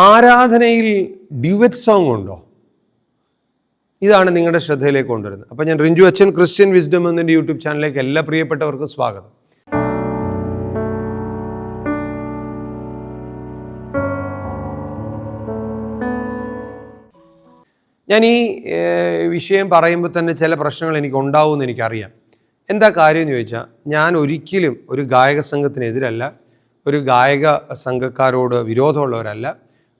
ആരാധനയിൽ duet song ഉണ്ടോ? ഇതാണ് നിങ്ങളുടെ ശ്രദ്ധയിലേക്ക് കൊണ്ടുവരുന്നത്. അപ്പോൾ ഞാൻ റിഞ്ചു അച്ഛൻ ക്രിസ്ത്യൻ വിസ്ഡം എന്നതിൻ്റെ യൂട്യൂബ് ചാനലിലേക്ക് എല്ലാ പ്രിയപ്പെട്ടവർക്കും സ്വാഗതം. ഞാൻ ഈ വിഷയം പറയുമ്പോൾ തന്നെ ചില പ്രശ്നങ്ങൾ എനിക്ക് ഉണ്ടാവുമെന്ന് എനിക്കറിയാം. എന്താ കാര്യം എന്ന് ചോദിച്ചാൽ, ഞാൻ ഒരിക്കലും ഒരു ഗായക സംഘത്തിനെതിരല്ല, ഒരു ഗായക സംഘക്കാരോട് വിരോധമുള്ളവരല്ല.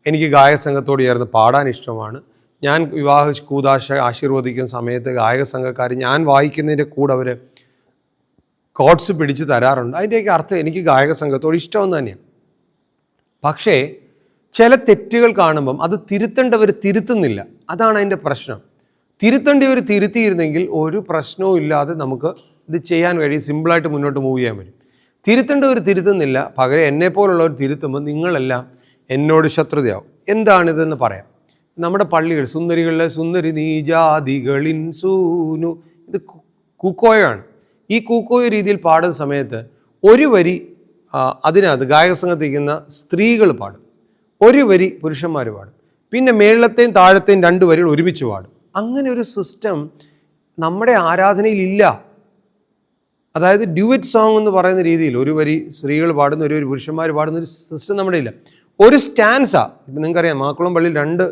എനിക്ക് ഗായക സംഘത്തോട് ചേർന്ന് പാടാൻ ഇഷ്ടമാണ്. ഞാൻ വിവാഹ കൂദാശ ആശീർവദിക്കുന്ന സമയത്ത് ഗായക സംഘക്കാർ ഞാൻ വായിക്കുന്നതിൻ്റെ കൂടെ അവർ കോഡ്സ് പിടിച്ച് തരാറുണ്ട്. അതിൻ്റെയൊക്കെ അർത്ഥം എനിക്ക് ഗായക സംഘത്തോട് ഇഷ്ടമെന്ന് തന്നെയാണ്. പക്ഷേ ചില തെറ്റുകൾ കാണുമ്പം അത് തിരുത്തേണ്ടവർ തിരുത്തുന്നില്ല. അതാണ് അതിൻ്റെ പ്രശ്നം. തിരുത്തേണ്ടവർ തിരുത്തിയിരുന്നെങ്കിൽ ഒരു പ്രശ്നവും ഇല്ലാതെ നമുക്ക് ഇത് ചെയ്യാൻ കഴിയും, സിമ്പിളായിട്ട് മുന്നോട്ട് മൂവ് ചെയ്യാൻ പറ്റും. തിരുത്തേണ്ടവർ തിരുത്തുന്നില്ല, പകരം എന്നെപ്പോലുള്ളവർ തിരുത്തുമ്പോൾ നിങ്ങളെല്ലാം എന്നോട് ശത്രുതയാവും. എന്താണിതെന്ന് പറയാം. നമ്മുടെ പള്ളികൾ, സുന്ദരികളിലെ സുന്ദരി നീജാതികളിൻ സൂനു, ഇത് കൂക്കോയാണ്. ഈ കൂക്കോയ രീതിയിൽ പാടുന്ന സമയത്ത് ഒരു വരി അതിനകത്ത് ഗായക സംഘത്തിരിക്കുന്ന സ്ത്രീകൾ പാടും, ഒരു വരി പുരുഷന്മാർ പാടും, പിന്നെ മേളത്തെയും താഴത്തെയും 2 വരികൾ ഒരുമിച്ച് പാടും. അങ്ങനെ ഒരു സിസ്റ്റം നമ്മുടെ ആരാധനയിലില്ല. അതായത് ഡ്യുവറ്റ് സോങ് എന്ന് പറയുന്ന രീതിയിൽ ഒരു വരി സ്ത്രീകൾ പാടുന്ന, ഒരു വരി പുരുഷന്മാർ പാടുന്ന ഒരു സിസ്റ്റം നമ്മുടെ ഇല്ല. ഒരു സ്റ്റാൻസ, ഇപ്പം നിങ്ങൾക്കറിയാം മാക്കുളം പള്ളിയിൽ 2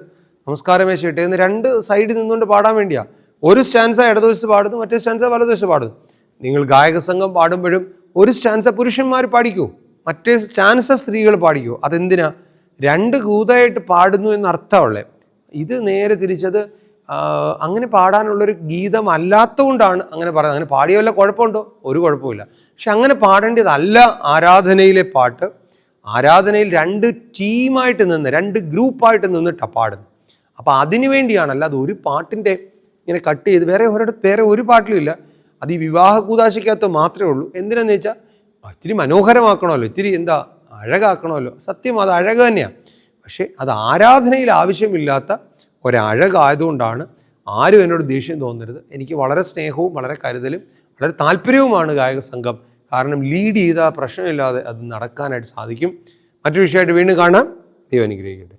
നമസ്കാരമേശ ഇട്ടേന്ന് 2 സൈഡിൽ നിന്നുകൊണ്ട് പാടാൻ വേണ്ടിയാണ്. ഒരു സ്റ്റാൻസ ഇടതുവശത്ത് പാടുന്നു, മറ്റേ സ്റ്റാൻസ വലതുവശത്ത് പാടുന്നു. നിങ്ങൾ ഗായക സംഘം പാടുമ്പോഴും ഒരു സ്റ്റാൻസ പുരുഷന്മാർ പാടിക്കൂ, മറ്റേ സ്റ്റാൻസ സ്ത്രീകൾ പാടിക്കൂ. അതെന്തിനാ? 2 കൂതായിട്ട് പാടുന്നു എന്നർത്ഥമുള്ളത്. ഇത് നേരെ തിരിച്ചത് അങ്ങനെ പാടാനുള്ളൊരു ഗീതം അല്ലാത്തതുകൊണ്ടാണ് അങ്ങനെ പറയുന്നത്. അങ്ങനെ പാടിയ വല്ല കുഴപ്പമുണ്ടോ? ഒരു കുഴപ്പമില്ല. പക്ഷെ അങ്ങനെ പാടേണ്ടതല്ല ആരാധനയിലെ പാട്ട്. ആരാധനയിൽ 2 ടീമായിട്ട് നിന്ന്, 2 ഗ്രൂപ്പായിട്ട് നിന്നിട്ടാണ് പാടുന്നത്. അപ്പോൾ അതിനു വേണ്ടിയാണല്ല, അത് ഒരു പാട്ടിൻ്റെ ഇങ്ങനെ കട്ട് ചെയ്ത് വേറെ ഒരു പാട്ടിലും ഇല്ല. അത് ഈ വിവാഹ കൂദാശയ്ക്കകത്ത് മാത്രമേ ഉള്ളൂ. എന്തിനാന്ന് വെച്ചാൽ ഇത്തിരി മനോഹരമാക്കണമല്ലോ, ഇത്തിരി അഴകാക്കണമല്ലോ. സത്യം അത് അഴക് തന്നെയാണ്. പക്ഷേ അത് ആരാധനയിൽ ആവശ്യമില്ലാത്ത ഒരഴകായതുകൊണ്ടാണ് ആരും എന്നോട് ദേഷ്യം തോന്നരുത്. എനിക്ക് വളരെ സ്നേഹവും വളരെ കരുതലും വളരെ താല്പര്യവുമാണ് ഗായക സംഘം. കാരണം ലീഡ് ചെയ്താൽ പ്രശ്നമില്ലാതെ അത് നടക്കാനായിട്ട് സാധിക്കും. മറ്റൊരു വിഷയമായിട്ട് വീണ്ടും കാണാം. ദൈവം അനുഗ്രഹിക്കട്ടെ.